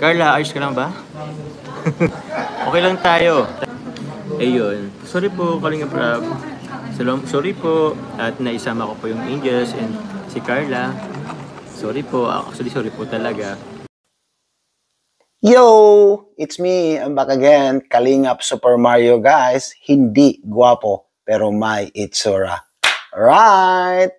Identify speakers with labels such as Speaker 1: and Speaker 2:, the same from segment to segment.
Speaker 1: Carla, ayos ka lang ba? Okay lang tayo. Ayun. Sorry po, Kalinga Prab. Sorry po at naisama ko po yung Angels and si Carla. Sorry po. Actually, sorry po talaga.
Speaker 2: Yo! It's me. I'm back again. Kalingap Super Mario, guys. Hindi guwapo, pero may itsura. Alright!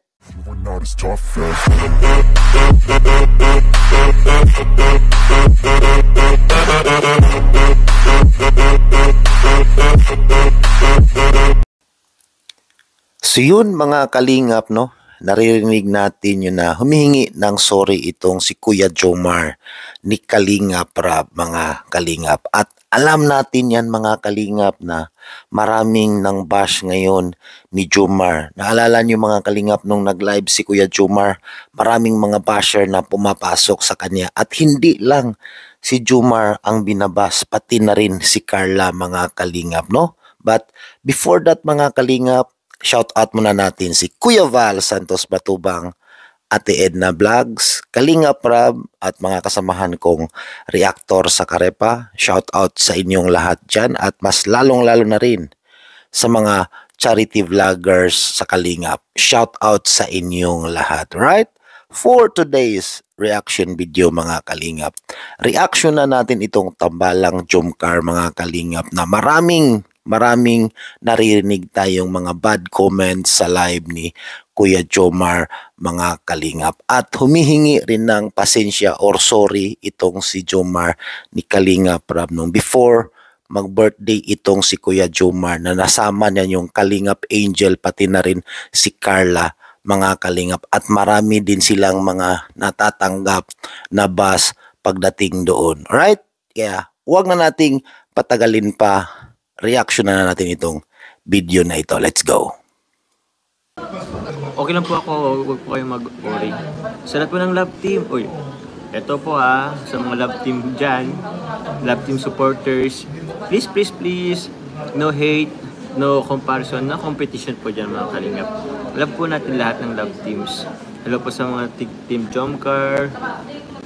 Speaker 2: So yun mga kalingap, no? Naririnig natin yun na humihingi ng sorry itong si Kuya Jomar ni Kalingap Rab, mga kalingap. At alam natin yan mga kalingap na maraming nang bash ngayon ni Jomar. Naalala niyo mga kalingap nung nag-live si Kuya Jomar, maraming mga basher na pumapasok sa kanya. At hindi lang si Jomar ang binabas, pati na rin si Carla mga kalingap, no? But before that mga kalingap, shout out muna natin si Kuya Val Santos Batubang, Ate Edna Vlogs, Kalinga Prab at mga kasamahan kong reactor sa Karepa. Shout out sa inyong lahat dyan at mas lalong-lalo na rin sa mga charity vloggers sa Kalingap. Shout out sa inyong lahat, right? For today's reaction video mga Kalingap, reaction na natin itong Tambalang Jomcar mga Kalingap na maraming naririnig tayong mga bad comments sa live ni Kuya Jomar mga Kalingap. At humihingi rin ng pasensya or sorry itong si Jomar ni Kalingap Rab nung before mag-birthday itong si Kuya Jomar na nasama niya yung Kalingap Angel pati na rin si Carla mga Kalingap. At marami din silang mga natatanggap na bus pagdating doon. Alright? Kaya huwag na nating patagalin pa. Reaction na natin itong video na ito. Let's go.
Speaker 1: Okay lang po ako. Huwag po kayong mag-worry. Sa lahat po ng love team. Uy, eto po sa mga love team dyan. Love team supporters. Please. No hate. No comparison. No competition po dyan mga Kalingap. Love po natin lahat ng love teams. Hello po sa mga team Jomcar.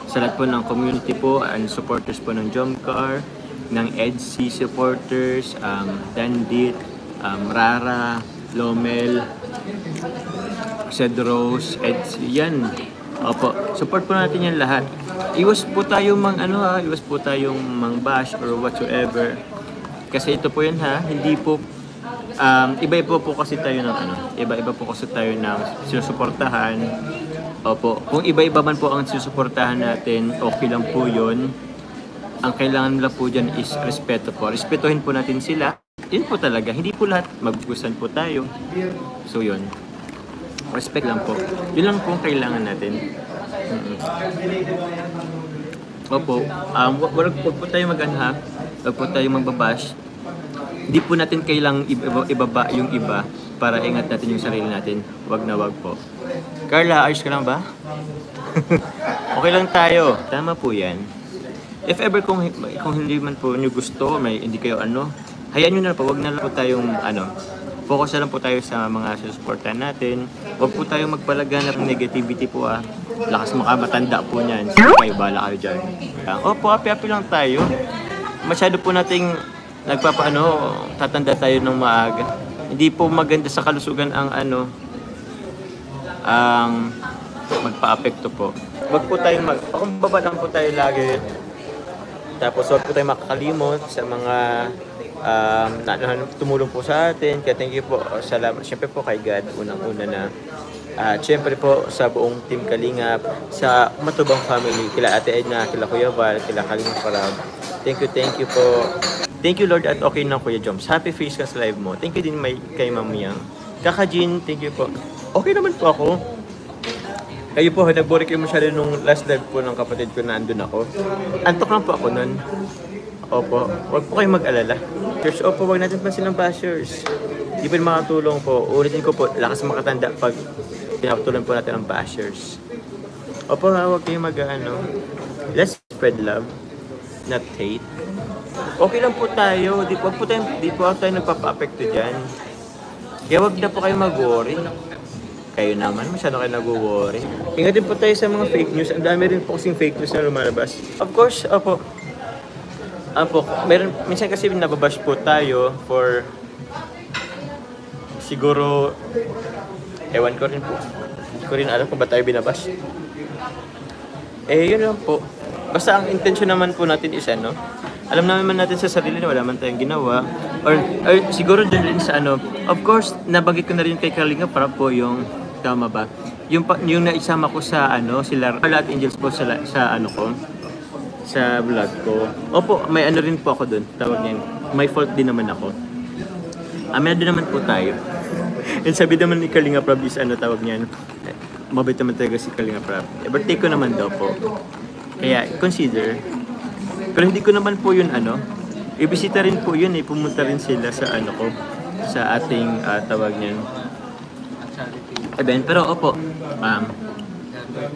Speaker 1: Sa lahat po ng community po and supporters po ng Jomcar. Ng EDC supporters, Dandit, Rara, Lomel, Cedros, EDC, yan. Opo, support po natin yan lahat. Iwas po tayong iwas po tayong mang-bash or whatsoever. Kasi ito po yan hindi po, iba-iba po kasi tayo ng iba-iba po kasi tayo ng sinusuportahan. Opo, kung iba-iba man po ang sinusuportahan natin, okay lang po yun. Ang kailangan nila po dyan is respeto po. Respetuhin po natin sila. Yun po talaga. Hindi po lahat magugustuhan po tayo. So yun. Respect lang po. Yun lang po ang kailangan natin. Opo. Wag po tayo wag po tayo magbabash. Hindi po natin kailangang ibaba yung iba para ingat natin yung sarili natin. Wag na wag po. Carla, ayos ka lang ba? Okay lang tayo. Tama po yan. If ever kung hindi man po nyo gusto, hindi kayo hayaan nyo na po, wag na lang po tayong focus na lang po tayo sa mga susuportahan natin. Wag po tayong magpalaganap ng negativity po Lakas makamatanda po niyan. So, kayo, bala kayo dyan. Opo, happy lang tayo. Masyado po nating tatanda tayo ng maaga. Hindi po maganda sa kalusugan ang magpa-apekto po. Wag po tayong pakumbaba lang po tayo lagi. Tapos huwag po tayo makakalimot sa mga tumulong po sa atin. Kaya thank you po. Salamat. Siyempre po kay God, unang-una na. Siyempre po sa buong Team Kalingap, sa Matubang family, kila Ate Edna, kila Kuya Val, kila Kalingap Parab. Thank you po. Thank you Lord at okay na Kuya Joms. Happy face ka sa live mo. Thank you din kay Ma'am Yang. Kaka Jean, thank you po. Okay naman po ako. Kayo po, nag-boring kayo masyado nung last live po ng kapatid ko na andun ako. Antok lang po ako nun. Opo, huwag po kayong mag-alala. Cheers, opo, huwag natin pa silang bashers. Di pa makatulong po. Ulitin ko po, lakas makatanda pag pinapatuloy po natin ang bashers. Opo huwag kayong let's spread love, not hate. Okay lang po tayo. Di po tayo nagpapa-apekto dyan. Kaya huwag na po kayo mag-worry. Kayo naman, masyado kayo nag-worry. Ingat din po tayo sa mga fake news. Ang dami rin po kasing fake news na lumalabas. Of course, opo. Minsan kasi nababash po tayo for siguro, ewan ko rin po. Hindi ko rin alam kung ba tayo binabash. Yun lang po. Basta ang intention naman po natin is alam naman natin sa sarili na wala man tayong ginawa. Or siguro dun rin sa of course, nabagit ko na rin kay Kalinga para po yung, tama ba? Yung naisama ko sa sila Carla at Angels po sa vlog ko. Opo, may rin po ako dun. Tawag niyan. May fault din naman ako. Amin din naman po tayo. And sabi naman ni Kalinga Prab is tawag niyan. Mabait naman talaga si Kalinga Prab. Birthday ko naman daw po. Kaya consider. Pero hindi ko naman po yun ibisita rin po yun pumunta rin sila sa ko. Sa ating tawag niyan. Event. Pero opo.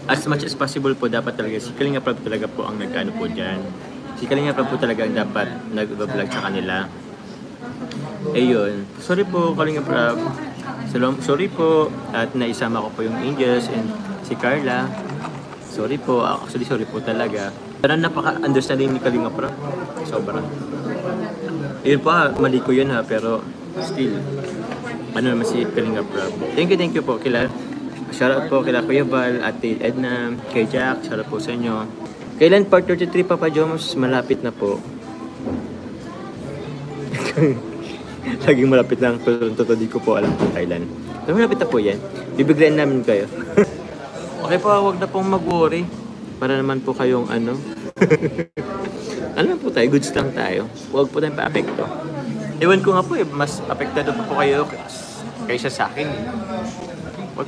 Speaker 1: As much as possible po dapat talaga si Kalinga Prab talaga po ang nag-ano po dyan. Si Kalinga Prab po talaga ang dapat nag-vlog sa kanila. Ayun. Sorry po Kalinga Prab. Sorry po at naisama ko po yung Angels and si Carla. Sorry po. Actually sorry po talaga. Pero napaka-understanding ni Kalinga Prab. Sobrang. Ayun po mali ko yun pero still. Naman si Kalinga Prab. Thank you po kila. Shoutout po kila Kuya Val, Ate Edna, kay Jack, shoutout po sa inyo. Kailan part 33 Papa Joms? Malapit na po. Laging malapit lang, pero di ko po alam kung kailan. Pero malapit na po yan. Bibiglayan namin kayo. Okay po, huwag na pong mag-worry. Para naman po kayong ano po tayo, goods lang tayo. Huwag po tayong pa-apekto. Ewan ko nga po mas apektado po kayo kaysa sa akin. Wag.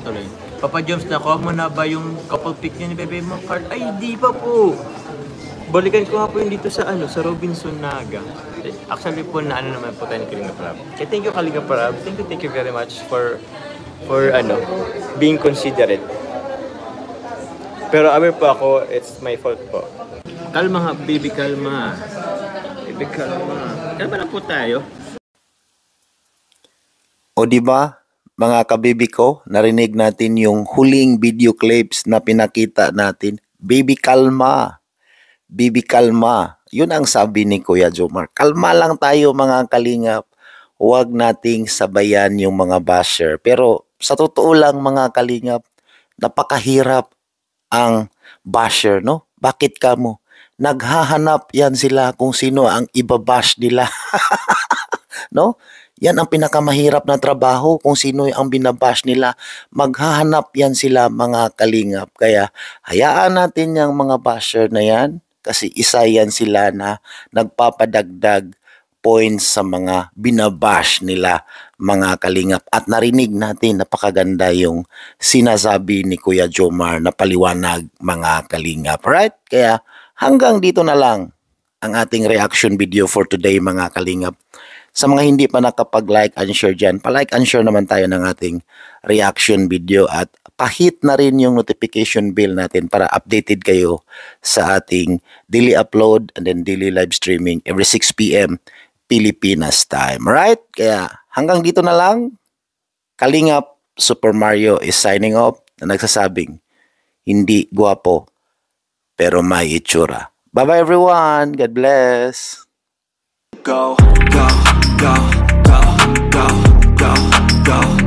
Speaker 1: Sorry. Papa Joms, nakuha mo na ba yung couple pic niya ni Bebe mo? Ay, di pa po. Balikan ko nga po yung dito sa sa Robinson Naga. Actually po naman po tayo ni Kalinga Prab. Okay, thank you Kalinga Prab. Thank you very much for being considerate. Pero aware po ako, it's my fault po. Kalma nga, baby, kalma. Baby, kalma. Kalma lang po tayo.
Speaker 2: O di ba, mga kabibi ko, narinig natin yung huling video clips na pinakita natin. Baby, kalma. Baby, kalma. Yun ang sabi ni Kuya Jomar. Kalma lang tayo mga kalingap. Huwag nating sabayan yung mga basher. Pero sa totoo lang mga kalingap, napakahirap ang basher, no? Bakit kamo? Naghahanap yan sila kung sino ang ibabash nila. No? Yan ang pinakamahirap na trabaho kung sino ang binabash nila. Maghahanap yan sila mga kalingap. Kaya hayaan natin yung mga basher na yan kasi isa yan sila na nagpapadagdag points sa mga binabash nila mga kalingap. At narinig natin napakaganda yung sinasabi ni Kuya Jomar na paliwanag mga kalingap. Right? Kaya hanggang dito na lang ang ating reaction video for today mga kalingap. Sa mga hindi pa nakapag-like and share dyan, pa-like and share naman tayo ng ating reaction video at pahit na rin yung notification bell natin para updated kayo sa ating daily upload and then daily live streaming every 6 p.m. Pilipinas time. Right? Kaya hanggang dito na lang, Kalingap Super Mario is signing off na nagsasabing, hindi guwapo pero may itsura. Bye-bye everyone. God bless.
Speaker 3: Go, go, go, go, go, go, go.